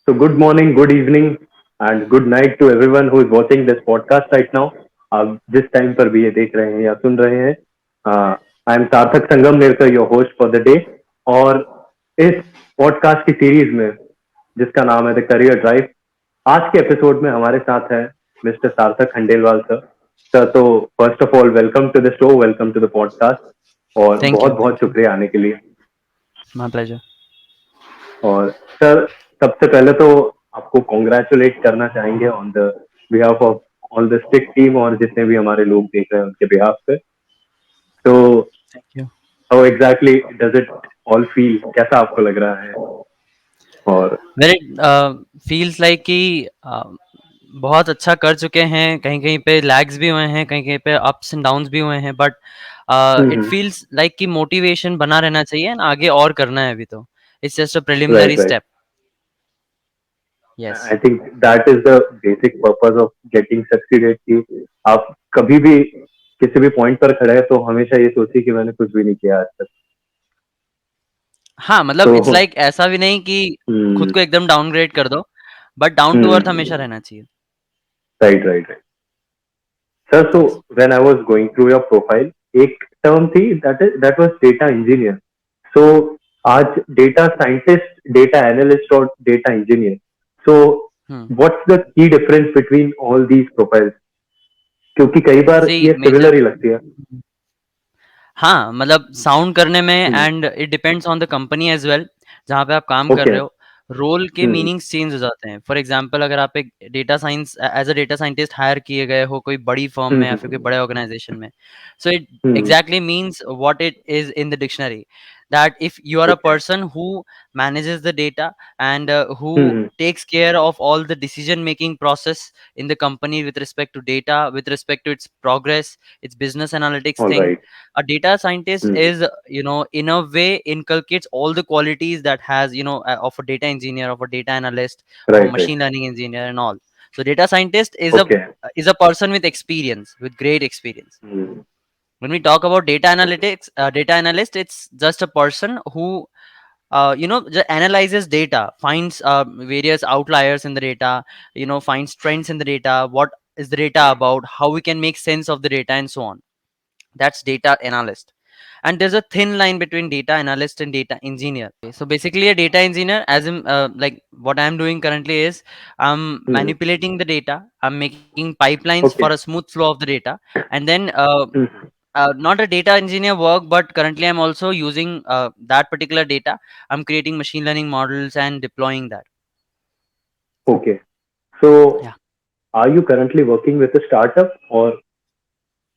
So, good morning, good evening, and good night to everyone who is watching this podcast right now. आप जिस time पर भी ये देख रहे हैं या सुन रहे हैं, I am Sarthak Sangam Nerkar your host for the day. और इस पॉडकास्ट की सीरीज में जिसका नाम है द करियर ड्राइव, आज के एपिसोड में हमारे साथ है mister Sarthak Khandelwal sir. Sir, तो first of all welcome to the show, welcome to the podcast, और Thank बहुत you. बहुत Thank you. शुक्रिया आने के लिए। My pleasure. और सर, सबसे पहले तो आपको कॉन्ग्रेचुलेट करना चाहेंगे on the behalf of all the stick team और जितने भी हमारे लोग देख रहे हैं उनके बिहाफ पे। तो Thank you. How exactly does it all feel, कैसा आपको लग रहा है? और Well, it feels like कि बहुत अच्छा कर चुके हैं, कहीं-कहीं पे लैग्स भी हुए हैं, कहीं-कहीं पे अप्स एंड डाउन्स भी हुए हैं, बट इट फील्स लाइक कि मोटिवेशन बना रहना चाहिए एंड आगे और करना है अभी तो। It's just a right preliminary right, step. Yes. I think that is the basic purpose of getting succeeded कि आप कभी भी किसी भी पॉइंट पर खड़े हैं तो हमेशा ये सोचिए कि मैंने कुछ भी नहीं किया आज तक। हाँ, मतलब तो इट्स लाइक ऐसा भी नहीं कि खुद हम्म को एकदम डाउनग्रेड कर दो, बट डाउन टू अर्थ हमेशा रहना चाहिए। Right right. Sir, so yes. when I was going through your profile, एक term थी that was data engineer. So आज data scientist, data analyst और data engineer. So hmm. what's the key difference between all these profiles? क्योंकि कई बार सी ये major similar ही लगती है। हाँ, मतलब साउंड करने में hmm, and it depends on the company as well, जहाँ पे आप काम कर ओके। रहे हो। रोल के हम्म मीनिंग्स चेंज हो जाते हैं। फॉर एग्ज़ाम्पल अगर आप एक data science as a data scientist hire किए गए हो कोई बड़ी फर्म में या फिर कोई हम्म बड़े ऑर्गनाइज़ेशन में, so it hmm exactly means what it is in the dictionary, that if you are a okay. person who manages the data and who hmm, takes care of all the decision making process in the company with respect to data, with respect to its progress, its business analytics all thing. Right. A data scientist hmm, is, in a way inculcates all the qualities that has, of a data engineer, of a data analyst, of a right machine right, learning engineer and all. So data scientist okay. is a person with experience, with great experience. Hmm When we talk about data analyst, it's just a person who just analyzes data, finds various outliers in the data, finds trends in the data, what is the data about, how we can make sense of the data, and so on. That's data analyst. And there's a thin line between data analyst and data engineer. So basically a data engineer, as in like what I'm doing currently is I'm hmm, manipulating the data, I'm making pipelines for okay. a smooth flow of the data, and then hmm, not a data engineer work, but currently I'm also using that particular data. I'm creating machine learning models and deploying that. Okay. So Yeah. are you currently working with a startup, or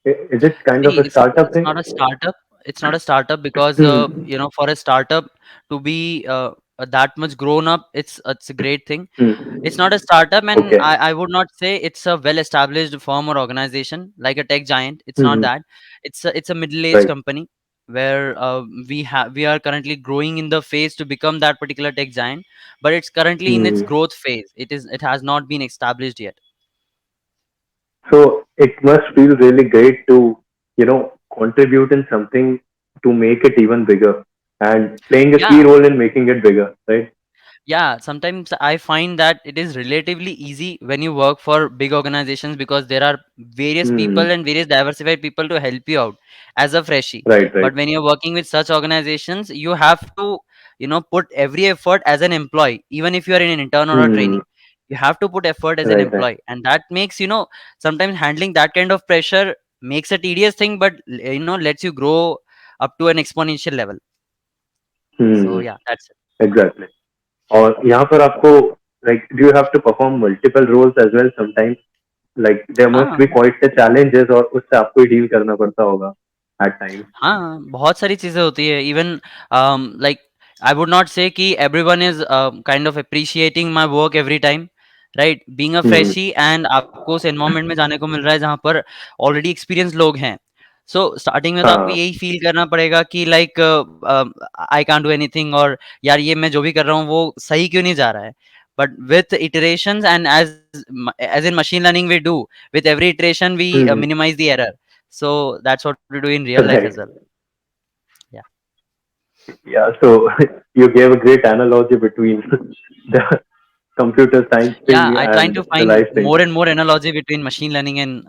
is it kind of See, a startup it's thing? not a startup. It's not a startup because Hmm. for a startup to be that much grown up, it's a great thing. It's not a startup, and Okay. I would not say it's a well-established firm or organization like a tech giant. It's not Hmm. that. It's a middle-aged Right. company where we are currently growing in the phase to become that particular tech giant, but it's currently in its Hmm. growth phase. It has not been established yet. So it must feel really great to, contribute in something to make it even bigger and playing a key Yeah. role in making it bigger, right? Yeah, sometimes I find that it is relatively easy when you work for big organizations because there are various people Hmm. and various diversified people to help you out as a freshie. Right. Right. But when you're working with such organizations, you have to, put every effort as an employee, even if you are in an intern or a Hmm. trainee. You have to put effort as an Right. Right. employee, and that makes, sometimes handling that kind of pressure makes a tedious thing, but lets you grow up to an exponential level. So Hmm. yeah, that's it. Exactly. और यहाँ पर आपको, like, do you have to perform multiple roles as well sometimes? Like there must हाँ, be quite the challenges और उससे आपको ही deal करना पड़ता होगा at times. हाँ, बहुत सारी चीज़ें होती है। Even like I would not से कि everyone is kind of appreciating my work every time, right? Being a Hmm. Freshie and आपको उस एनवायरनमेंट में जाने को मिल रहा है जहाँ पर ऑलरेडी एक्सपीरियंस्ड लोग हैं। सो स्टार्टिंग में तो आपको हाँ। यही फ़ील करना पड़ेगा कि like I can't do anything, और यार ये मैं जो भी कर रहा हूँ वो सही क्यों नहीं जा रहा है? But with iterations and as in machine learning we do, with every iteration we Hmm. minimize the error. So that's what we do in real life Right. as well. Yeah. Yeah. So you gave a great analogy between the computer science Yeah, thing I trying and to the find life thing. more and more analogy between machine learning and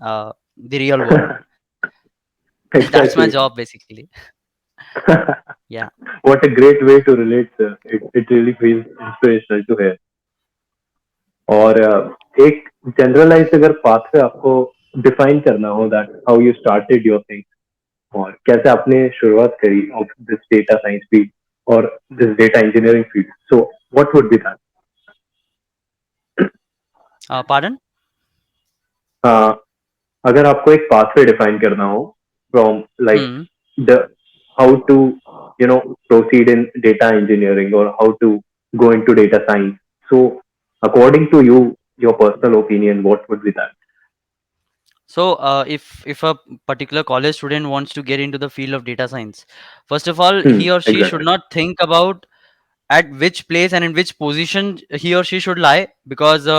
the real world. That's my Exactly. job basically. Yeah. What a great way to relate, sir. It really feels inspirational to hear. और एक generalise अगर pathway आपको define करना हो that how you started your thing और कैसे आपने शुरुआत करी of this data science field और this data engineering field so what would be that Pardon? अगर आपको एक पाथवे डिफाइन करना हो from like Hmm. The how to you know proceed in data engineering और how to go into data science. So, according to you, your personal opinion, what would be that? So, if a particular college student wants to get into the field of data science, first of all, he or she should Exactly. not think about at which place and in which position he or she should lie, because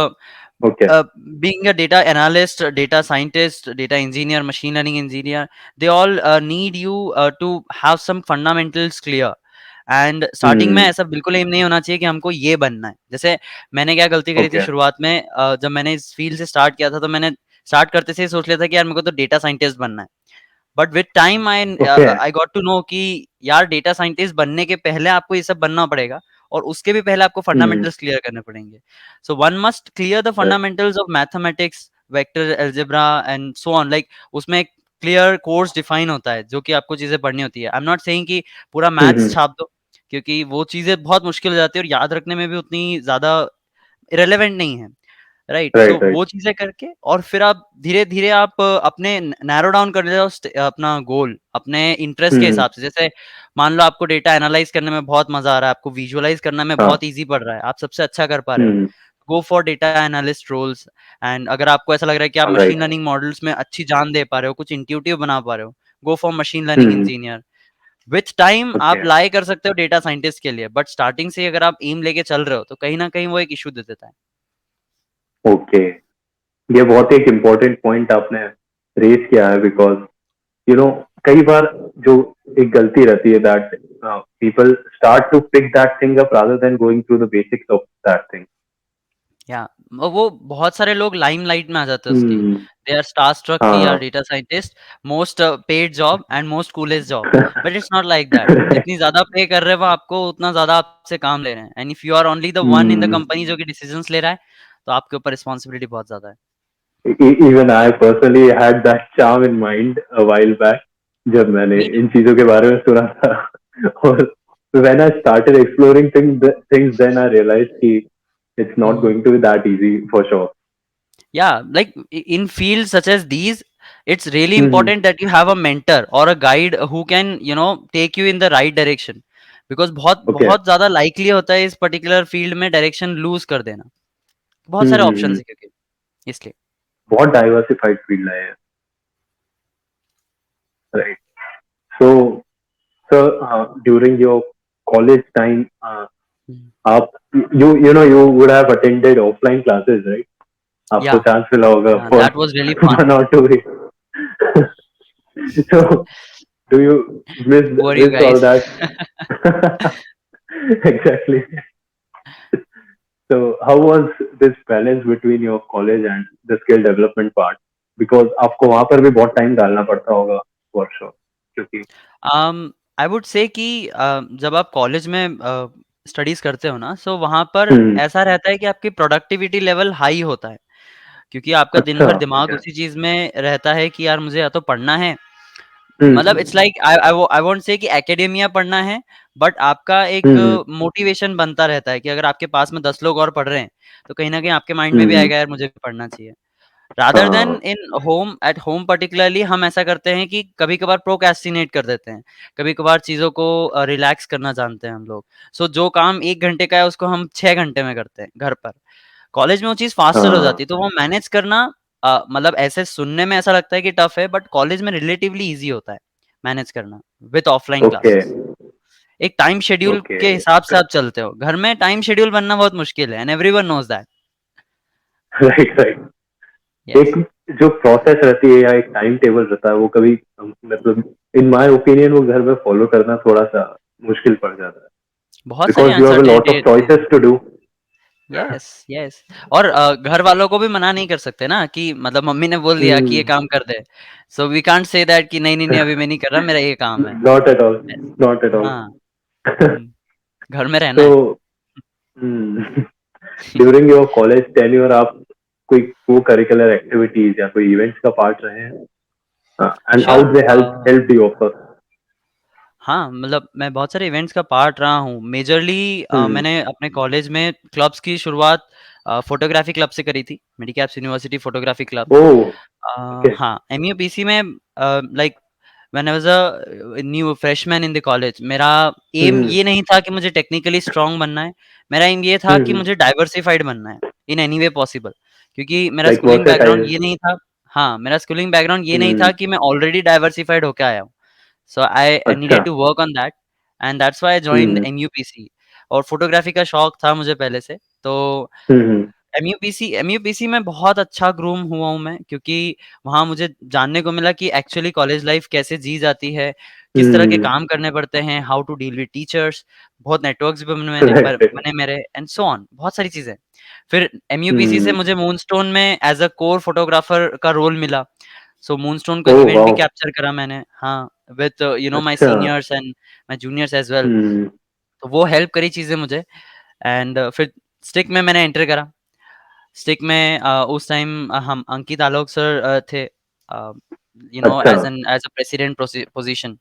Okay. uh, being a data analyst, data scientist, data engineer, machine learning engineer, they all need you to have some fundamentals clear. And starting में Hmm. ऐसा बिल्कुल M नहीं होना चाहिए कि हमको ये बनना है। जैसे मैंने क्या गलती करी थी Okay. शुरुआत में, जब मैंने इस फील्ड से स्टार्ट किया था तो मैंने स्टार्ट करते से ही सोच लिया था कि यार मेरे को तो डेटा साइंटिस्ट बनना है। But with time I Okay. I got to know कि यार डेटा साइंटिस्ट बनने के पहले आपको ये सब बनना पड़ेगा, और उसके भी पहले आपको Hmm. फंडामेंटल्स क्लियर करने पड़ेंगे। So one must clear the Right. Fundamentals of mathematics, vector algebra and so on. Like उसमें एक क्लियर कोर्स डिफाइन होता है जो कि आपको चीजें पढ़नी होती है। आई एम नॉट सेइंग कि पूरा मैथ्स Hmm. छाप दो, क्योंकि वो चीजें बहुत मुश्किल हो जाती है और याद रखने में भी उतनी ज्यादा इरेलेवेंट नहीं है। राइट, सो Right. Right. वो चीजें करके और फिर आप धीरे धीरे आप अपने नैरो डाउन कर ले जाओ अपना गोल अपने इंटरेस्ट के Hmm. हिसाब से। जैसे मान लो आपको डेटा एनालाइज करने में बहुत मजा आ रहा है, आपको विजुअलाइज करने में हाँ. बहुत इजी पड़ रहा है, आप सबसे अच्छा कर पा रहे हो, Hmm. Go for data analyst roles. And अगर आपको ऐसा लग रहा है कि आप Right. मशीन लर्निंग मॉडल्स में अच्छी जान दे पा रहे हो, कुछ इंट्यूटिव बना पा रहे हो, go for machine learning Hmm. Engineer. With time आप Okay. लाई कर सकते हो डेटा साइंटिस्ट के लिए, बट स्टार्टिंग से अगर आप एम लेके चल रहे हो तो कहीं ना कहीं वो एक इशू दे देता है। Okay. ये बहुत एक इम्पोर्टेंट पॉइंट आपने रेज किया है बिकॉज यू नो कई बार जो एक गलती रहती है that people start to pick that thing up rather than going through the basics of that thing. या वो बहुत सारे लोग लाइमलाइट में आ जाते हैं उसके। Hmm. They are star struck कि यार हाँ. Data scientist most paid job and most coolest job, but it's not like that. जितनी ज्यादा पे कर रहे हैं वो आपको उतना ज्यादा आपसे काम ले रहे हैं, and if you are only the one in the Hmm. Company जो कि डिसीजंस ले रहा है, तो आपके ऊपर रिस्पॉन्सिबिलिटी बहुत ज्यादा है। Even I personally had that charm in mind a while back जब मैंने मी टू। इन चीजों के बारे में सुना था और when I started exploring things then I realized कि it's not going to be that easy for sure. Yeah, like in fields such as these, it's really Hmm. important that you have a mentor or a guide who can, you know, take you in the right direction. Because बहुत Okay. बहुत ज्यादा likely होता है इस particular field में direction lose कर देना। बहुत सारे options Hmm. है क्योंकि इसलिए। बहुत डाइवर्सिफाइड फील्ड है ये. Right. So sir during your college time आप you know you would have attended offline classes right. आपको Yeah, चांस मिला होगा yeah, for that was really fun. 1 or 2 weeks. So do you miss Who are you miss all guys? that? Exactly. So how was this balance between your college and the skill development part? Because आपको वहां पर भी बहुत time डालना पड़ता होगा for sure. क्योंकि आई would say कि जब आप कॉलेज में स्टडीज करते हो ना, सो वहां पर हम्म. ऐसा रहता है कि आपकी प्रोडक्टिविटी लेवल हाई होता है, क्योंकि आपका दिन अच्छा. भर दिमाग ओके. उसी चीज में रहता है कि यार मुझे या तो पढ़ना है। मतलब hmm. It's like I won't say कि एकेडेमिया पढ़ना है, बट आपका एक हम्म. मोटिवेशन बनता रहता है कि अगर आपके पास में 10 लोग और पढ़ रहे हैं तो कहीं ना कहीं आपके माइंड में भी हम्म. आएगा यार मुझे भी पढ़ना चाहिए। रादर देन हाँ. इन होम, एट होम पर्टिकुलरली हम ऐसा करते हैं कि कभी कभार प्रोक्रेस्टिनेट कर देते हैं, कभी कभार चीजों को रिलैक्स करना जानते हैं हम लोग। सो जो काम 1 घंटे का है उसको हम 6 घंटे में करते हैं घर पर। कॉलेज में वो चीज फास्टर हो जाती हाँ. है, तो वो मैनेज करना मतलब ऐसे सुनने में ऐसा लगता है कि टफ है, बट कॉलेज में रिलेटिवली इजी होता है मैनेज करना विथ ऑफलाइन ओके. क्लासेस। एक टाइम शेड्यूल ओके. के हिसाब से आप चलते हो, घर में टाइम शेड्यूल बनना बहुत मुश्किल है, and everyone knows that. Right. Right. एक यस। जो प्रोसेस रहती है या एक टाइम टेबल रहता है वो कभी मतलब इन माय ओपिनियन वो घर में फॉलो करना थोड़ा सा मुश्किल पड़ जाता है बहुत सारी because you have a lot uncertainty of रहती है। Choices to do. Yes, yes. और घर वालों को भी मना नहीं कर सकते ना कि मतलब मम्मी ने बोल दिया कि ये हम्म। काम कर दे। So we can't say that कि नहीं, नहीं, नहीं अभी मैं नहीं कर रहा, मेरा ये काम है। Not at all, yes. Not at all. हाँ, हुँ, घर में रहना तो है। ड्यूरिंग योर कॉलेज टेन्योर आप कोई को करिकुलर एक्टिविटीज या कोई इवेंट्स का पार्ट रहे हैं, and how sure they help you offer? हाँ, मतलब मैं बहुत सारे इवेंट्स का पार्ट रहा हूँ। मेजरली हम्म। मैंने अपने कॉलेज में क्लब्स की शुरुआत फ़ोटोग्राफ़ी क्लब से करी थी, मेडिकैप्स यूनिवर्सिटी फ़ोटोग्राफ़ी क्लब। ओह। ओके। हाँ, एमयूपीसी में like when I was a new freshman in the college, मेरा एम हम्म। ये नहीं था कि मुझे टेक्निकली स्ट्रॉन्ग बनना है। मेरा एम ये था कि हम्म। मुझे डाइवर्सिफ़ाइड बनना है, इन एनी वे पॉसिबल। क्योंकि मेरा लाइक स्कूलिंग बैकग्राउंड वर्सेटाइल। ये नहीं था। हाँ, मेरा स्कूलिंग बैकग्राउंड ये नहीं था हम्म। कि मैं ऑलरेडी डाइवर्सिफ़ाइड होके आया हूँ। So I अच्छा। needed to work on that and that's why I joined hmm. MUPC। और फोटोग्राफी का शौक था मुझे पहले से, तो हम्म। एमयूपीसी में बहुत अच्छा ग्रूम हुआ हूँ मैं, क्योंकि वहाँ मुझे जानने को मिला कि एक्चुअली कॉलेज लाइफ कैसे जी जाती है, किस तरह के हम्म। काम करने पड़ते हैं, how to deal with teachers. बहुत नेटवर्क्स भी राइट। बने मेरे एंड सो ऑन, बहुत सारी चीजें। फिर एमयूपीसी से हम्म। मुझे मूनस्टोन में एज अ कोर फोटोग्राफर का रोल मिला। सो मूनस्टोन का ओह इवेंट भी वाओ। कैप्चर करा मैंने, हाँ, विद माय अच्छा। Seniors and my juniors as well. Hmm. तो वो हेल्प करी चीजें मुझे। एंड फिर स्टिक में मैंने एंटर करा। स्टिक में उस टाइम हम अंकित आलोक सर थे, अच्छा। As a president position.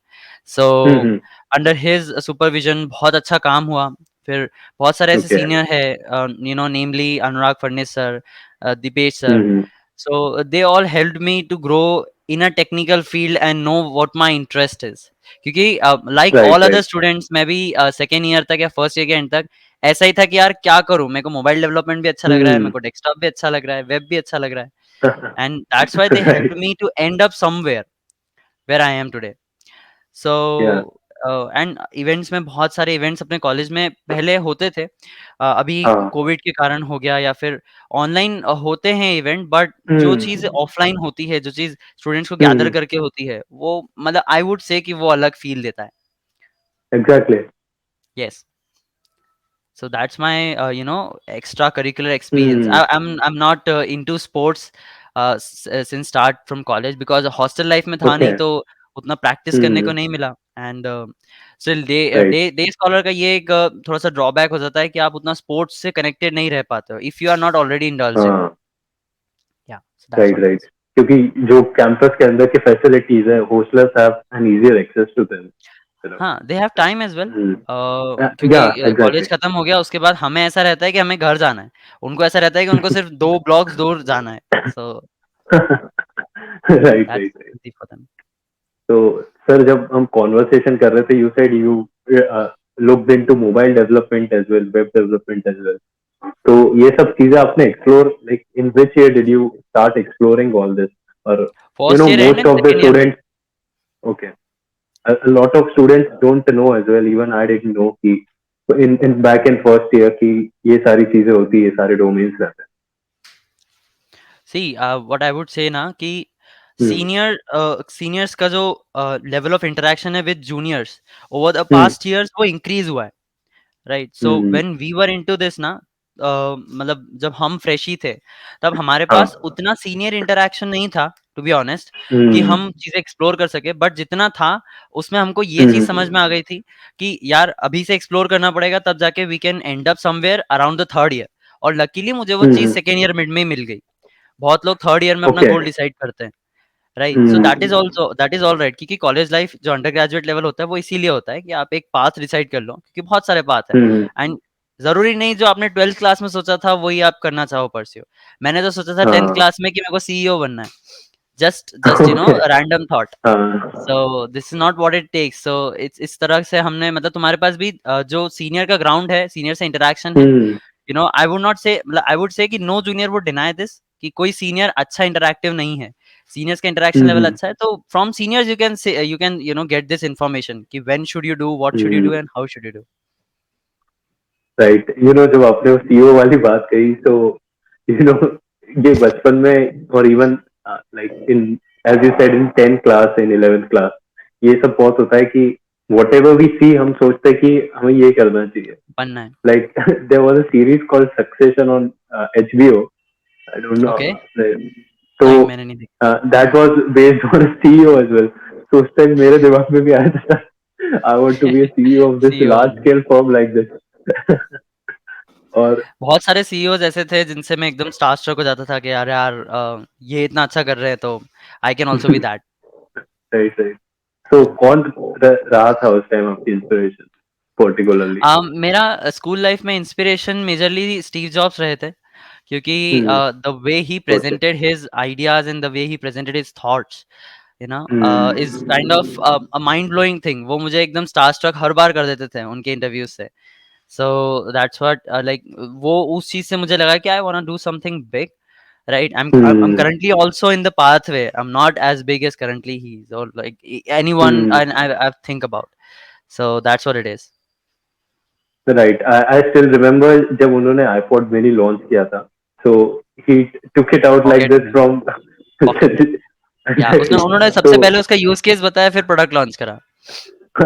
So hmm. Under his supervision बहुत अच्छा काम हुआ। फिर बहुत सारे ऐसे ओके। सीनियर है, namely Anurag Phadnis sir, Deepesh sir. Hmm. So they all helped me to grow in a technical field and know what my interest is. क्योंकि like right all other right. students, मैं भी सेकेंड ईयर तक या first year के and तक ऐसा ही था कि यार क्या करूं, मेरे को मोबाइल डेवलपमेंट भी अच्छा लग रहा है, मेरे हम्म। को डेस्कटॉप भी अच्छा लग रहा है, वेब भी अच्छा लग रहा है, and that's why they helped right. Me to end up somewhere where I am today. So yeah. And events में बहुत सारे इवेंट्स अपने कॉलेज में पहले होते थे। अभी हाँ। कोविड के कारण हो गया या फिर ऑनलाइन होते हैं इवेंट, बट जो चीज़ हम्म। ऑफलाइन होती है, जो चीज़ स्टूडेंट्स को गैदर हम्म। करके होती है, वो मतलब आई वुड से कि वो अलग फील देता है। Exactly. Yes. So that's my extracurricular experience. Hmm. I'm not into sports since start from college, because hostel life में था ओके। नहीं, तो उतना प्रैक्टिस करने को हम्म। नहीं मिला। And still day right. Day day scholar का ये एक थोड़ा सा ड्रॉबैक हो जाता है कि आप उतना स्पोर्ट्स से कनेक्टेड नहीं रह पाते हो if you are not already indulge in. हाँ। Yeah so that's right what it right. Is. क्योंकि जो कैंपस के अंदर की फैसिलिटीज है, hostellers have an easier access to them, you know. हाँ, they have time as well. Yeah क्योंकि exactly. College खत्म हो गया उसके बाद हमें ऐसा रहता है कि हमें घर जाना है, उनको ऐसा रहता है कि उनको सिर्फ 2 ब्लॉक्स दूर जाना है। So right that's right. Easy for them. तो सर, जब हम कॉन्वर्सेशन कर रहे थे, you said you looked into mobile development as well, web development as well. तो ये सब चीजें आपने explore, like in which year did you start exploring all this? और first year and most end of the second year में। Students, okay, a lot of students don't know as well, even I didn't know कि in back in first year कि ये सारी चीजें होती है, ये सारे डोमेन्स रहते सी व्हाट आई वुड से ना कि हैं। सीनियर्स का जो लेवल ऑफ इंटरेक्शन है with juniors over the hmm. Past years वो इंक्रीज हुआ है। Right. So hmm. When we were into this ना, मतलब जब हम फ्रेशी थे, तब हमारे पास हाँ। उतना सीनियर इंटरेक्शन नहीं था, टू बी ऑनेस्ट, कि हम्म। हम चीजें एक्सप्लोर कर सके। बट जितना था उसमें हमको ये चीज समझ हम्म। में आ गई थी कि यार अभी से एक्सप्लोर करना पड़ेगा, तब जाके we can end up somewhere around the third year. और लकीली मुझे वो चीज हम्म। सेकेंड ईयर मिड में ही मिल गई। बहुत लोग थर्ड ईयर में अपना ओके। गोल डिसाइड करते हैं। Right. So hmm. That is all right, क्योंकि कॉलेज लाइफ जो अंडर ग्रेजुएट लेवल होता है वो इसीलिए होता है कि आप एक पाथ डिसाइड कर लो, क्योंकि बहुत सारे पाथ है। हम्म। एंड जरूरी नहीं जो आपने 12th क्लास में सोचा था वही आप करना चाहो परस्यू। मैंने तो सोचा था 10th हाँ। क्लास में कि मेरे को सीईओ बनना है। Just just okay. Random thought. हाँ। So this is not what it takes. So इस तरह से हमने, मतलब तुम्हारे पास भी जो सीनियर का ग्राउंड है, सीनियर से इंटरेक्शन है, हम्म। आई वुड नॉट से, मतलब आई वुड से कि no junior would deny this कि कोई सीनियर अच्छा इंटरैक्टिव नहीं है। सीनियर्स का इंटरेक्शन लेवल हम्म। अच्छा है, तो from seniors you can say, you can get this information कि when should you do, what should you do hmm. And how should you do. Right. जब आपने सीईओ वाली बात कही, तो यू नो ये बचपन में, और even like in, as you said, in 10th class, in 11th class, ये सब बहुत होता है कि वट एवर वी सी, हम सोचते हैं कि हमें ये करना चाहिए। बनना है। Like there was a series called Succession on HBO. I don't know. Okay, So नहीं मैंने नहीं देखा। that was based on a CEO as well. So उस टाइम मेरे दिमाग में भी आया था I want to be a CEO of this CEO large बनना है। scale firm like this. और बहुत सारे सीईओज ऐसे थे जिनसे मैं एकदम स्टार स्ट्रक हो जाता था कि यार यार ये इतना अच्छा कर रहे हैं तो I can also be that. सही सही। तो कौन रहा था उस टाइम आपकी इंस्पिरेशन पर्टिकुलरली? मेरा स्कूल लाइफ में इंस्पिरेशन मेजरली स्टीव जॉब्स रहे थे, क्योंकि hmm. The way he okay. Presented his ideas and the way he presented his thoughts, you know, is kind of a mind blowing thing. वो मुझे एकदम star struck हर बार कर देते थे उनके इंटरव्यूज से। सो दैट्स व्हाट लाइक, वो उस चीज से मुझे लगा कि I want to do something big, right? I'm hmm. currently also in the pathway. I'm not as big as currently he is, or like anyone hmm. I think about. So that's what it is. Right. I still remember जब उन्होंने iPod mini launch किया था, so he took it out like pocket this में, from pocket में। या उसने exactly. उन्होंने तो सबसे पहले उसका यूज केस बताया, फिर प्रोडक्ट लॉन्च करा।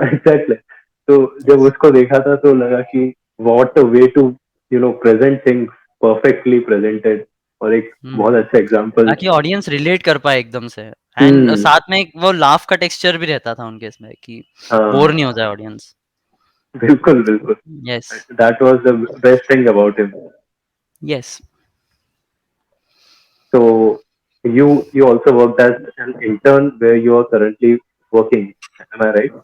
एग्जैक्टली। तो जब Yes. उसको देखा था तो लगा कि what a way to present things, perfectly presented, और एक बहुत हम्म, अच्छा एग्जांपल। ताकि ऑडियंस रिलेट कर पाए एकदम से। एंड हम्म। साथ में एक वो लाफ का टेक्सचर भी रहता था उनके इसमें कि बोर हाँ, नहीं हो जाए ऑडियंस। बिल्कुल बिल्कुल। Yes, that was the best thing about him. Yes. So you also worked as an intern where you are currently working. Am I right?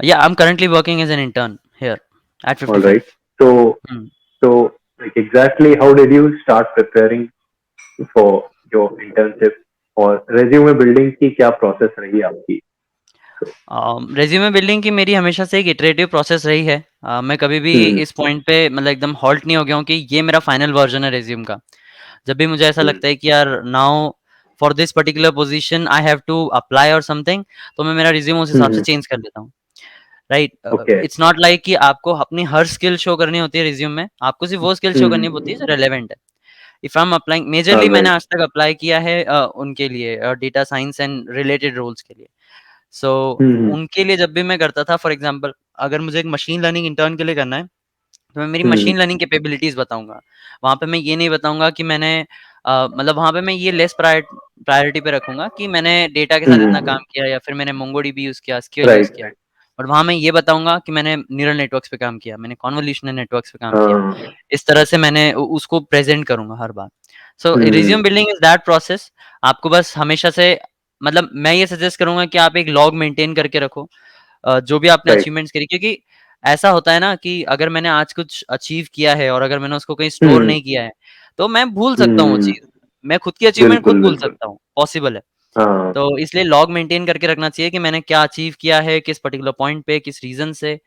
Yeah, I'm currently working as an intern here at All right. 55. So Hmm. so like exactly how did you start preparing for your internship, और resume building की क्या process रही आपकी? Resume building की मेरी हमेशा से एक इटरेटिव प्रोसेस रही है। मैं कभी भी हम्म। इस पॉइंट पे मतलब एकदम हॉल्ट नहीं हो गया हूँ कि ये मेरा फाइनल वर्जन है रेज्यूम का। जब भी मुझे ऐसा हम्म। लगता है कि यार now for this particular position I have to apply और समथिंग, तो मैं मेरा रिज्यूम उस हिसाब से हम्म। चेंज कर लेता हूँ। Right, okay. It's not like कि आपको अपनी हर स्किल शो करनी होती है रिज्यूम में, आपको सिर्फ वो स्किल शो करनी होती है हम्म। जो रेलेवेंट है। If I am applying, majorly all मैंने राइट। आज तक अप्लाई किया है उनके लिए data science and related roles के लिए। सो हम्म। उनके लिए जब भी मैं करता था, फॉर एग्जांपल अगर मुझे एक मशीन लर्निंग इंटर्न के लिए करना है, तो मैं मेरी हम्म। मशीन लर्निंग कैपेबिलिटीज बताऊंगा। वहां पे मैं ये नहीं बताऊंगा कि मैंने मतलब वहां पे मैं ये लेस प्रायोरिटी पे रखूंगा कि मैंने डेटा के साथ इतना हम्म। काम किया या फिर मैंने मोंगोडीबी यूज किया, एसक्यूएल यूज राइट किया। राइट। और वहां मैं ये बताऊंगा कि मैंने न्यूरल नेटवर्क्स पे काम किया, मैंने कॉन्वोल्यूशनल नेटवर्क्स पे काम किया। हाँ। इस तरह से मैंने उसको प्रेजेंट करूंगा हर बार। So hmm. Resume building is that process. आपको बस हमेशा से, मतलब मैं ये सजेस्ट करूंगा कि आप एक लॉग मेंटेन करके रखो, जो भी आपने राइट। अचीवमेंट्स करी, क्योंकि ऐसा होता है ना कि अगर मैंने आज कुछ अचीव किया है और अगर मैंने उसको कहीं स्टोर हम्म। नहीं किया है, तो मैं भूल सकता हूँ वो हम्म। चीज़। मैं खुद की अचीवमेंट खुद बिल्कुल भूल बिल्कुल। सकता हूँ, पॉसिबल है। हाँ। तो इसलिए लॉग मेंटेन करके रखना चाहिए कि मैंने क्या अचीव किया है, किस पर्टिकुलर पॉइंट पे, किस रीज़न से।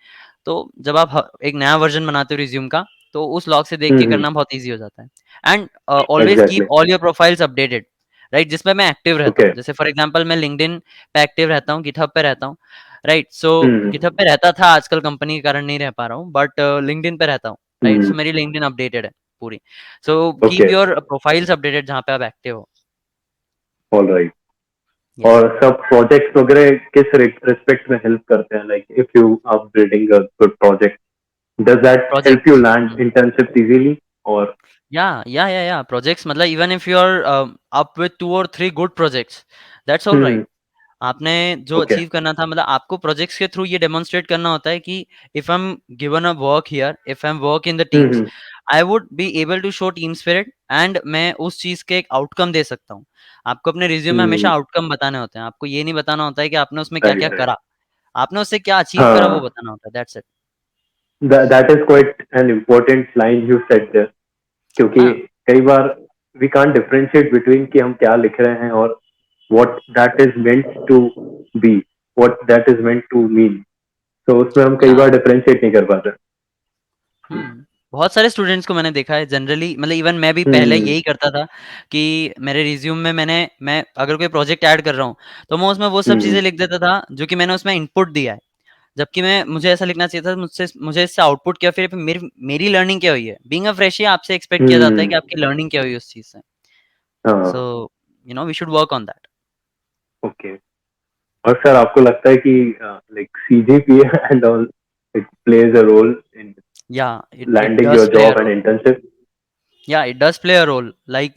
तो जब आप एक नया वर्ज़न बनाते हो रिज़्यूम का, तो उस लॉग से देख के हम्म। करना बहुत ईज़ी हो जाता है। And always keep exactly. All your profiles updated, right? जिसमें मैं एक्टिव रहता ओके। हूँ। जैसे फॉर एग्ज़ाम्पल मैं लिंक्डइन पे एक्टिव रहता हूँ, गिटहब पे रहता हूँ, राइट? सो हम्म। गिटहब पे रहता था, आजकल कंपनी के कारण नहीं रह पा रहा हूँ, बट लिंक्डइन पे रहता हूँ, राइट? हम्म। सो मेरी लिंक्डइन अपडेटेड है पूरी। So okay. Keep your profiles updated जहाँ पे आप एक्टिव हो। All right. यस। और सब प्रोजेक्ट्स वगैरह किस रिस्पेक्ट में हेल्प करते हैं? Like if you are building a good project, does that help you projects. Land internship easily? और या प्रोजेक्ट्स, मतलब even if you are up with 2 और 3 good projects, that's alright. Hmm. आपने जो ओके। अचीव करना था, मतलब आपको प्रोजेक्ट्स के थ्रू ये डेमोन्स्ट्रेट करना होता है कि if I am given a work here, if I am work in the teams, hmm. I would be able to show team spirit and मैं उस चीज़ के एक आउटकम दे सकता हूँ। आपको अपने रिज़्यूम में हमेशा हम्म। आउटकम बताने होते हैं। आपको ये नहीं बताना होता है कि आपने उसमें क्या-क्या राइट राइट। करा। आपने उससे क्या अचीव करा वो हाँ, बताना होता है, that's it. That is quite an important line you said there, क्योंकि हाँ, कई बार वी कांट डिफरेंशिएट बिटवीन कि हम क्या लिख रहे हैं और what that is meant to be, what that is meant to mean. तो उसमें हम कई या बार डिफरेंशिएट नहीं कर पाते। बहुत सारे स्टूडेंट्स को मैंने देखा है जनरली, मतलब इवन मैं भी पहले हम्म। यही करता था कि मेरे रिज्यूम में मैं अगर कोई प्रोजेक्ट ऐड कर रहा हूँ, तो मैं उसमें वो सब हम्म। चीज़ें लिख देता था जो कि मैंने उसमें इनपुट दिया है। जबकि मैं मुझे ऐसा लिखना चाहिए था, मुझसे मुझे इससे आउटपुट क्या, फिर मेरी मेरी लर्निंग क्या हुई है। बीइंग अ फ्रेशी आपसे एक्सपेक्ट किया जाता है कि हम्म। आपकी लर्निंग क्या हुई उस चीज़ से। सो हाँ। We should work on that. Okay. और सर आपको लगता है कि like CGPA and all it plays a role in Yeah, it landing does your play a job and role. internship? Yeah, it does play a role. Like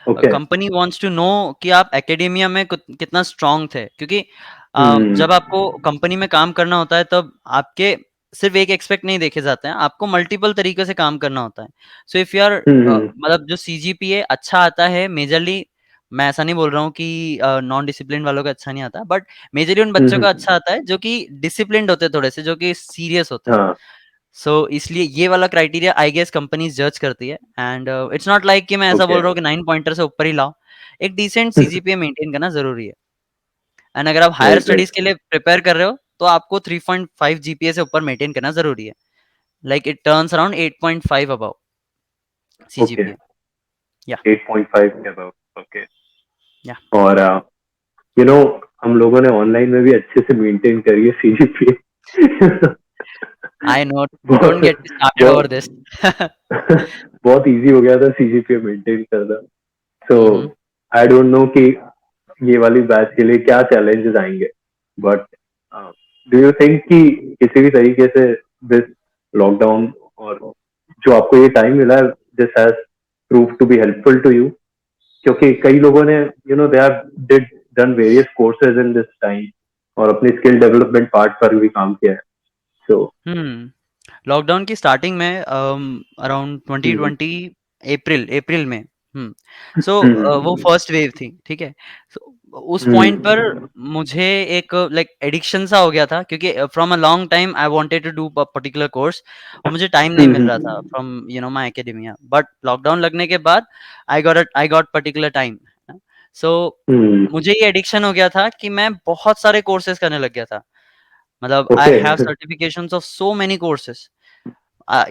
Okay. Company wants to know कि आप academia में कितना strong थे, क्योंकि जब Hmm. आपको company में काम करना होता है तब आपके सिर्फ एक एक्सपेक्ट नहीं देखे जाते हैं, आपको मल्टीपल तरीके से काम करना होता है। So if you are Hmm. मतलब जो सीजीपीए अच्छा आता है मेजरली, मैं ऐसा नहीं बोल रहा हूँ कि नॉन डिसिप्लिन वालों का अच्छा नहीं आता, बट मेजरली उन बच्चों Hmm. का अच्छा आता है जो कि डिसिप्लिन्ड होते हैं थोड़े से, जो कि सीरियस होते हैं। हाँ. सो इसलिए ये वाला क्राइटेरिया आई गेस कंपनीज जज करती है, एंड इट्स नॉट लाइक कि मैं ऐसा बोल Okay. रहा हूँ कि 9 पॉइंटर से ऊपर ही लाओ। एक डिसेंट सीजीपीए मेंटेन करना जरूरी है, एंड अगर आप हायर Right. Right. स्टडीज के लिए प्रिपेयर कर रहे हो तो आपको 3.5 जीपीए से ऊपर मेंटेन करना जरूरी है। Like it turns around 8.5 above Okay. CGPA. या 8.5 के above. Okay. या और यू नो हम लोगों ने ऑनलाइन में भी अच्छे से मेंटेन करी है सीजीपीए. आई नो, डोंट बहुत गेट स्टार्टेड ओवर बहुत दिस। बहुत इजी हो गया था सीजीपीए मेंटेन करना. सो हम्म। आई डोंट नो कि ये वाली बैच के लिए क्या चैलेंजेस आएंगे, बट डू यू थिंक कि किसी भी तरीके से दिस लॉकडाउन और जो आपको ये टाइम मिला है, this has prove to be helpful to you? क्योंकि कई लोगों ने they have did done various courses in this time और अपनी स्किल डेवलपमेंट पार्ट पर भी काम किया है. सो हम्म। लॉकडाउन की स्टार्टिंग में अराउंड 2020 अप्रैल में, सो वो फर्स्ट वेव थी, ठीक है। so, उस पॉइंट पर मुझे एक लाइक एडिक्शन सा हो गया था, क्योंकि from a long time I wanted to do a particular course और मुझे टाइम नहीं मिल रहा था from my academia, but lockdown लगने के बाद I got particular time. So मुझे ये एडिक्शन हो गया था कि मैं बहुत सारे कोर्सेज करने लग गया था। मतलब I okay. Have certifications of so many courses.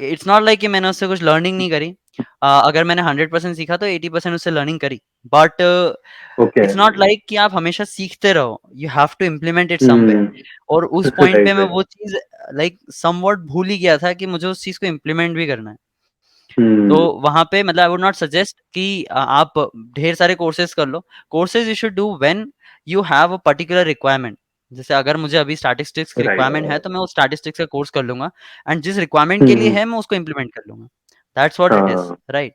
It's not like कि मैंने उससे कुछ लर्निंग नहीं करी। अगर मैंने 100% सीखा तो 80% उससे लर्निंग करी, but okay. It's not like कि आप हमेशा सीखते रहो, you have to implement it somewhere. और उस पॉइंट पे राइट. मैं राइट. वो चीज लाइक समवॉट भूल ही गया था कि मुझे उस चीज को इम्प्लीमेंट भी करना है। तो वहां पे मतलब आई वुड नॉट सजेस्ट कि आप ढेर सारे कोर्सेज कर लो। Courses you should do when you have a particular requirement. जैसे अगर मुझे अभी स्टैटिस्टिक्स की राइट. रिक्वायरमेंट है तो मैं उस स्टैटिस्टिक्स का कोर्स कर लूंगा, एंड जिस रिक्वायरमेंट के लिए है मैं उसको इम्प्लीमेंट कर लूंगा। दैट्स व्हाट इट इज, हाँ. Right.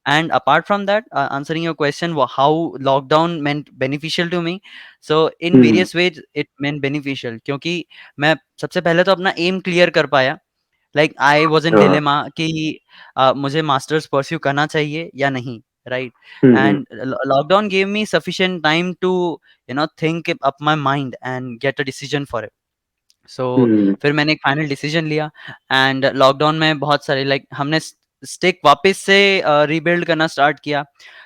And apart from that, answering your question, how lockdown meant beneficial to me, so in various ways it meant beneficial, क्योंकि मैं सबसे पहले तो अपना एम क्लियर कर पाया। लाइक आई वाज इन हाँ. डिलेमा कि मुझे मास्टर्स परस्यू करना चाहिए या नहीं, right. And lockdown gave me sufficient time to think up my mind and get a decision for it. So फिर मैंने एक फाइनल डिसीजन लिया, एंड लॉकडाउन में बहुत सारे लाइक हमने स्टिक वापस से रीबिल्ड करना स्टार्ट किया।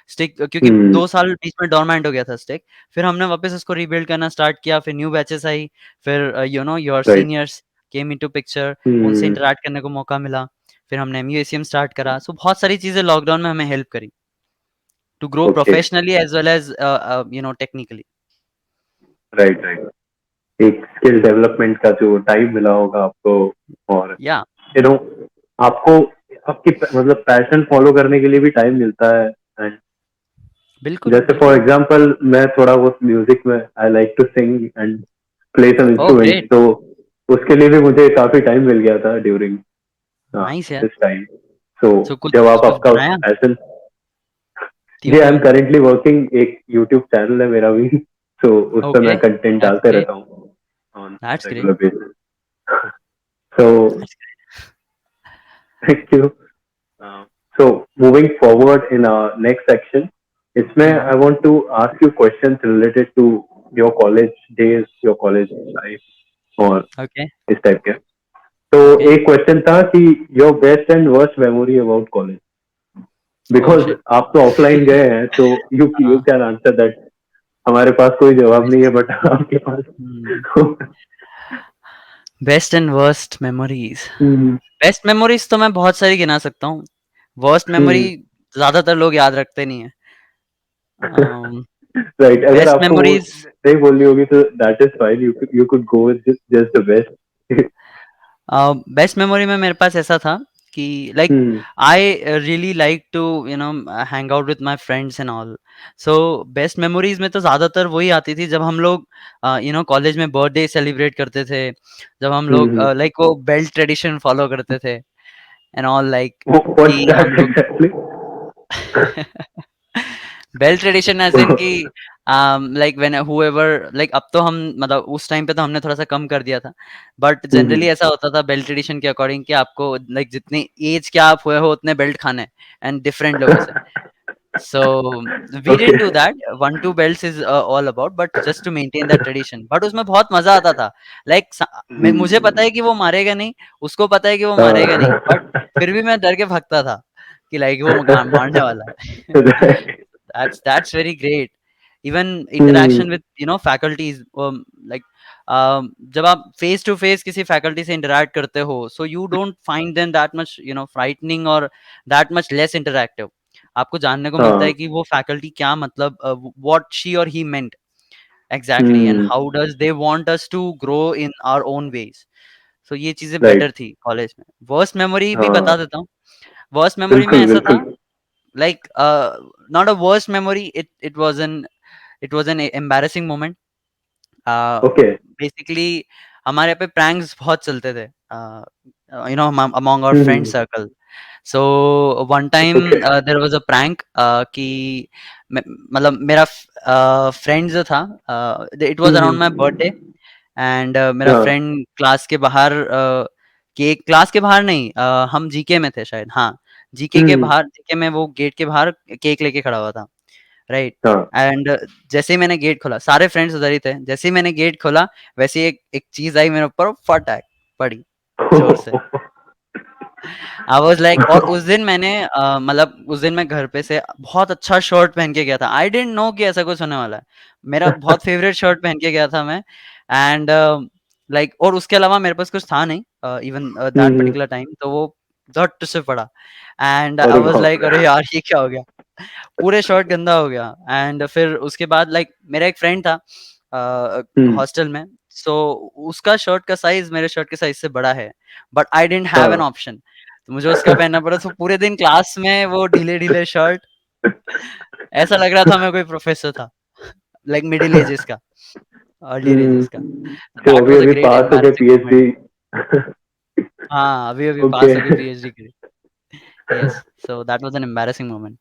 स्टिक क्योंकि 2 साल बीच में डोरमेंट हो गया था स्टिक, फिर हमने वापस उसको रीबिल्ड करना स्टार्ट किया। फिर न्यू बैचेस आई, फिर your right. Seniors came into picture, उनसे इंटरेक्ट करने को मौका मिला। फिर हमने एमयूएसीएम स्टार्ट करा। सो बहुत सारी चीजें लॉकडाउन में हमें हेल्प करी to grow okay. Professionally as well as technically. Right. Right. एक स्किल डेवलपमेंट का जो टाइम मिला होगा आपको, और या यू नो आपको आपकी मतलब पैशन फॉलो करने के लिए भी टाइम मिलता है. एंड बिल्कुल जैसे फॉर बिल्कुल। एग्जांपल मैं थोड़ा बहुत म्यूजिक में I like to sing and play some oh instrument, great, तो उसके लिए भी मुझे काफी टाइम मिल गया था ड्यूरिंग नाइस यार। This time. तो सो कुछ जब आप कुछ आपका बनाया पैशन, जी I am tune? Currently working, एक यूट्यूब चैनल है मेरा भी. तो उस पर ओके, मैं कंटेंट दैट्स डालते ग्रेट, रहता हूँ on that's great, regular basis. So that's great. Thank you. So moving forward in our next section, इसमें हुँ, I want to ask you questions related to your college days, your college life और okay, इस type के. तो okay. एक question था कि your best and worst memory about college, oh because shit! आप तो ऑफलाइन गए हैं, तो you हाँ, can answer that. हमारे पास कोई जवाब नहीं है, बेस्ट बट आपके पास. हुँ, best and worst memories. Hmm. Best memories तो मैं बहुत सारी गिना सकता हूँ। Worst memory hmm. ज़्यादातर लोग याद रखते नहीं हैं। अम, राइट. अगर बेस्ट आपको वो मेमोरीज़ नहीं बोलनी होगी तो that is fine, you could go with just the best. Best memory में मेरे पास ऐसा था कि like Hmm. I really like to hang out with my friends and all. So best memories में तो ज्यादातर वही आती थी जब हम लोग कॉलेज में बर्थडे सेलिब्रेट करते थे, जब हम लोग Hmm. लाइक वो बेल्ट ट्रेडिशन फॉलो करते थे एंड ऑल लाइक What's कि that हम लोग exactly? Bell tradition as in कि लाइक व्हेन हुएवर लाइक अब तो हम मतलब उस टाइम पे तो हमने थोड़ा सा कम कर दिया था, बट जनरली Hmm. ऐसा होता था बेल ट्रेडिशन के अकॉर्डिंग कि आपको लाइक जितनी एज के आप हुए हो उतने बेल्ट खाने एंड डिफरेंट लोगों से. So we Okay. didn't do that. 1-2 belts is all about, but just to maintain that tradition. But उसमें बहुत मजा आता था. Like मुझे Hmm. पता है कि वो मारेगा नहीं, उसको पता है कि वो मारेगा नहीं, Uh, बट फिर भी मैं डर के भागता था कि लाइक वो मारने वाला है. right. That's very great. Even Hmm. interaction with faculties, like जब आप face to face किसी faculty से interact करते हो, so you don't find them that much frightening or that much less interactive. आपको जानने को मिलता है हाँ. कि वो फैकल्टी क्या मतलब what she or he meant exactly and Hmm. how does they want us to grow in our own ways. So ये चीजें Right. बेटर थी कॉलेज में. वर्स्ट मेमोरी भी बता हाँ. देता हूँ. वर्स्ट मेमोरी में बिल्कुल ऐसा था बिल्कुल. like not a worst memory, it was an embarrassing moment. Okay. Basically हमारे यहाँ पे प्रैंक्स बहुत चलते थे among our friend hmm. circle. So one time okay. there was a prank कि मतलब मेरा फ्रेंड जो था, it was around my birthday and मेरा हाँ. फ्रेंड क्लास के बाहर केक क्लास के बाहर नहीं, हम जीके में थे शायद, हाँ जीके के हम्म. बाहर, जीके में वो गेट के बाहर केक लेके खड़ा हुआ था, राइट. हाँ. एंड जैसे ही मैंने गेट खोला, सारे फ्रेंड्स उधर ही थे, जैसे ही मैंने गेट खोला वैसे ही एक एक चीज आई मेरे ऊपर, फटाक पड़ी जोर से. आई वाज लाइक, और उस दिन मैंने मतलब उस दिन मैं घर पे से बहुत अच्छा शर्ट पहन के गया था. आई डिडंट नो कि ऐसा कुछ होने वाला है. मेरा बहुत फेवरेट शर्ट पहन के गया था मैं. एंड लाइक और उसके अलावा मेरे पास कुछ था नहीं even that hmm. Particular time, तो वो झट से पड़ा. एंड आई अरे वाज बाप लाइक रे. अरे यार ये क्या हो गया, पूरे शर्ट गंदा हो गया. एंड फिर उसके बाद लाइक मेरा एक फ्रेंड था हम्म. हॉस्टल में, सो उसका शर्ट का साइज मेरे शर्ट के साइज से बड़ा है, but I didn't have an हाँ. ऑप्शन, तो मुझे उसका पहनना पड़ा. तो पूरे दिन क्लास में वो ढीले ढीले शर्ट, ऐसा लग रहा था मैं कोई प्रोफेसर था, लाइक मिडिल एजेस का, अर्लियर एजेस का. हम्म. तो दैट अभी वाज अ अभी ग्रेट पास हो गए एम्बैरेसिंग पीएचडी. मोमेंट. हाँ अभी अभी ओके. पास होके पीएचडी करी. Yes, so that was an embarrassing moment.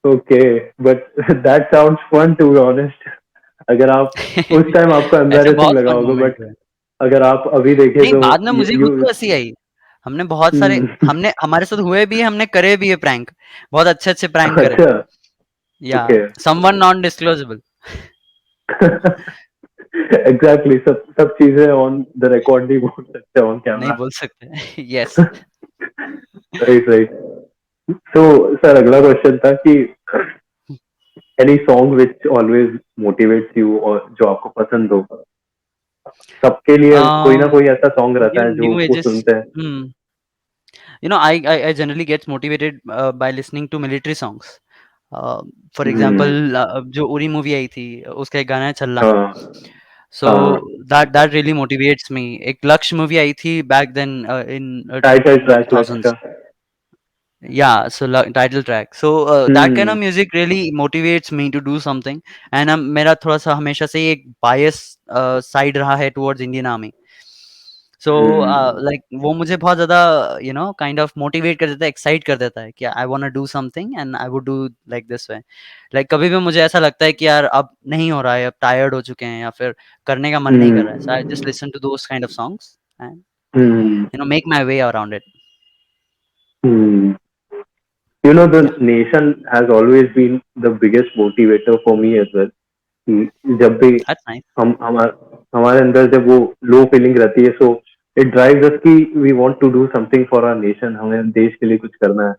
Okay. But that sounds fun to be honest. अगर आप उस टाइम आपको ऐसे एम्बैरेसिंग बहुत लगा फन होगा, मोमेंट बट हुए. अगर आप अभी देखें नहीं तो बाद में मुझे खुद यू. को हंसी आई. हमने बहुत सारे, हम्म. हमने हमारे साथ हुए भी है, हमने करे भी है प्रैंक, बहुत अच्छे अच्छे प्रैंक करे. अच्छा. Yeah okay. Someone non disclosable. Exactly. सब चीजें ऑन द रिकॉर्ड नहीं बोल सकते ऑन नहीं कैमरा. बोल सकते. यस. Right right. तो सर अगला क्वेश्चन था कि any song which always motivates you, और जो आपको पसंद हो. सबके लिए कोई ना कोई ऐसा सॉन्ग रहता है जो न्यू वो एजेस. सुनते हैं. I generally gets motivated by listening to military songs. For hmm. Example जो उरी मूवी आई थी उसका एक गाना है छल्ला. हाँ. सो हाँ. That really motivates me. एक लक्ष्य मूवी आई थी back then in title track Lakshya. 2000s. Yeah, so title track. So that kind of hmm. music really motivates me to do something. And मेरा थोड़ा सा हमेशा से ही एक bias side रहा है towards Indian Army. So हम्म. like वो मुझे बहुत ज़्यादा kind of motivate कर देता है, excite कर देता है कि I wanna do something and I would do like this way. Like कभी भी मुझे ऐसा लगता है कि यार अब नहीं हो रहा है, अब tired हो चुके हैं या फिर करने का मन नहीं कर रहा है. So I just listen to those kind of songs and hmm. make my way around it. Hmm. You know, the Yeah, nation has always been the biggest motivator for me as well. जब भी that's nice. हमारे अंदर जब वो लो feeling रहती है, so it drives us कि we want to do something for our nation. हमें देश के लिए कुछ करना है.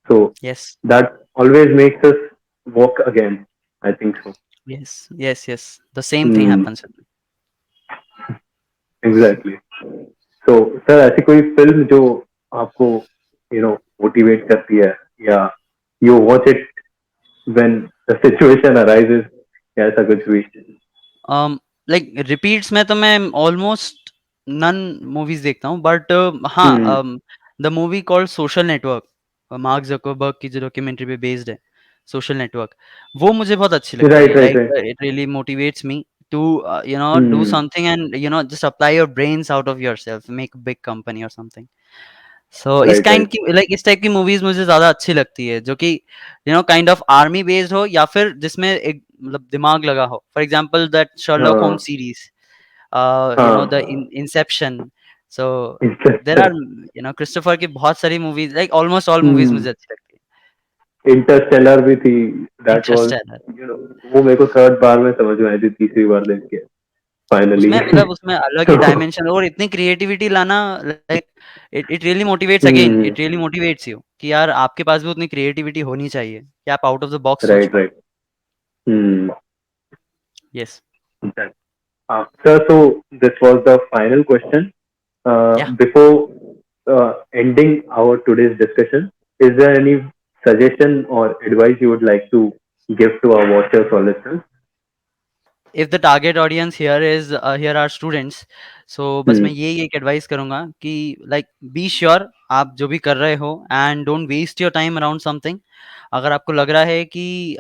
So Yes. That always makes us walk again. I think so. Yes, yes, yes. The same thing happens with me. Exactly. So sir ऐसी कोई film जो आपको मोटिवेट करती है, या you watch it when the situation arises, या ऐसा कुछ भी. लाइक रिपीट्स में तो मैं ऑलमोस्ट नन मूवीज देखता हूँ, बट हाँ hmm. The movie called Social Network, Mark Zuckerberg की जो डॉक्यूमेंट्री पे बेस्ड है, सोशल नेटवर्क, वो मुझे बहुत अच्छी लगती राइट है। Right like right. It really motivates me to do hmm. Something and just apply your brains out of yourself, make big company और समथिंग। So right right. इस टाइप की मूवीज मुझे ज्यादा अच्छी लगती है, जो कि काइंड ऑफ आर्मी बेस्ड हो, या फिर जिसमें एक मतलब दिमाग लगा हो। फॉर एग्जांपल दैट शर्लॉक होम हाँ सीरीज, द हाँ। Inception. So there Interstellar. Are Christopher की बहुत सारी movies, like almost all movies hmm. मुझे अच्छी लगती इंटरस्टेलर भी थी। है। दैट वाज, इंटरस्टेलर, वो मेरे को थर्ड बार में समझ में आई थी, तीसरी बार देख के फाइनली। उसमें अलग ही डायमेंशन और इतनी क्रिएटिविटी लाना, like it really motivates, again hmm. It really motivates you कि यार आपके पास भी उतनी क्रिएटिविटी होनी चाहिए कि आप आउट ऑफ द बॉक्स सोच राइट पाओ। Right. Hmm. Yes. Sir, so this was the final question. या Before ending our today's discussion, is there any suggestion or advice you would like to give to our watchers or listeners? If the target audience here are students, so बस Hmm. मैं यही एक advice करूंगा कि like be sure आप जो भी कर रहे हो, and don't waste your time around something. अगर आपको लग रहा है कि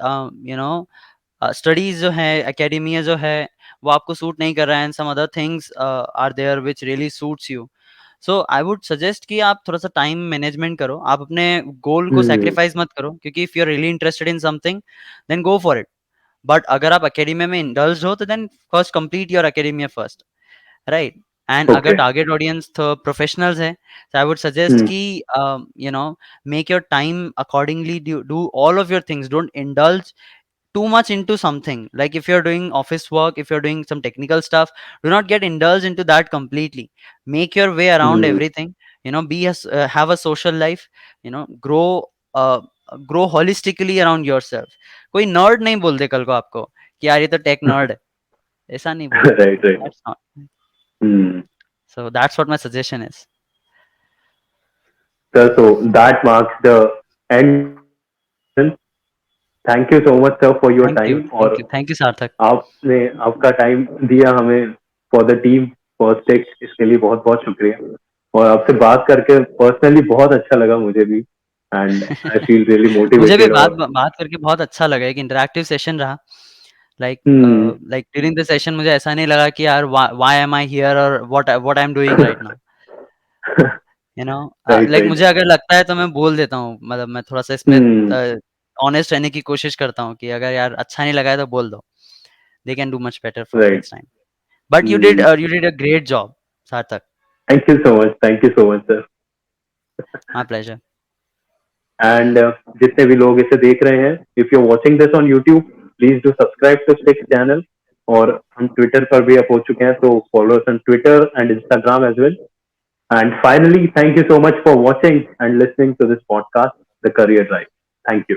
स्टडीज जो है, एकेडमिया जो है, वो आपको सूट नहीं कर रहा है, and some other things are there which really suits you, so I would suggest कि आप थोड़ा सा टाइम मैनेजमेंट करो, आप अपने गोल को Hmm. सेक्रीफाइस मत करो, क्योंकि if you are really interested in something, then go for it. But अगर आप एकेडमिया में इंडल्ज हो, तो then first complete your academia first, right. And अगर Okay. टारगेट ऑडियंस तो प्रोफेशनल्स है, तो आई वुड सजेस्ट Hmm. कि you know make your time accordingly, do all of your things, don't indulge too much into something. Like if you're doing office work, if you're doing some technical stuff, do not get indulged into that completely. Make your way around Hmm. everything. Have a social life. Grow, uh, grow holistically around yourself. कोई nerd नहीं बोल दे कल को आपको कि यार ये तो टेक नर्ड है, ऐसा नहीं बोलेगा। Right, right. That's not. Hmm. So that's what my suggestion is. Sir, so that marks the end of our discussion. Thank you so much, sir, for your Thank you, time. thank you, और thank you, Sarthak. आपने आपका time दिया हमें for the team first take, इसके लिए बहुत बहुत शुक्रिया। और आपसे बात करके पर्सनली बहुत अच्छा लगा मुझे भी, एंड आई फील रियली मुझे भी मोटिवेटेड। बात और बात करके बहुत अच्छा लगा, एक इंटरैक्टिव सेशन रहा। Like hmm. During the session मुझे ऐसा नहीं लगा कि यार व्हाई एम आई हियर, और what I am doing right now. Right like right. मुझे अगर लगता है तो मैं बोल देता हूँ, मतलब मैं थोड़ा सा इसमें हम्म। ऑनेस्ट रहने की कोशिश करता हूँ कि अगर यार अच्छा नहीं लगा है तो बोल दो, they can do much better for right. Next time. But hmm. You did a great job, Sarthak. Thank you so much, thank you so much sir. My pleasure. And जितने भी लोग इसे देख रहे हैं, if you watching this on YouTube, please do subscribe to stick channel. और हम Twitter पर भी अप हो चुके हैं, तो follow us on Twitter and Instagram as well. And finally, thank you so much for watching and listening to this podcast, The Career Drive. Thank you.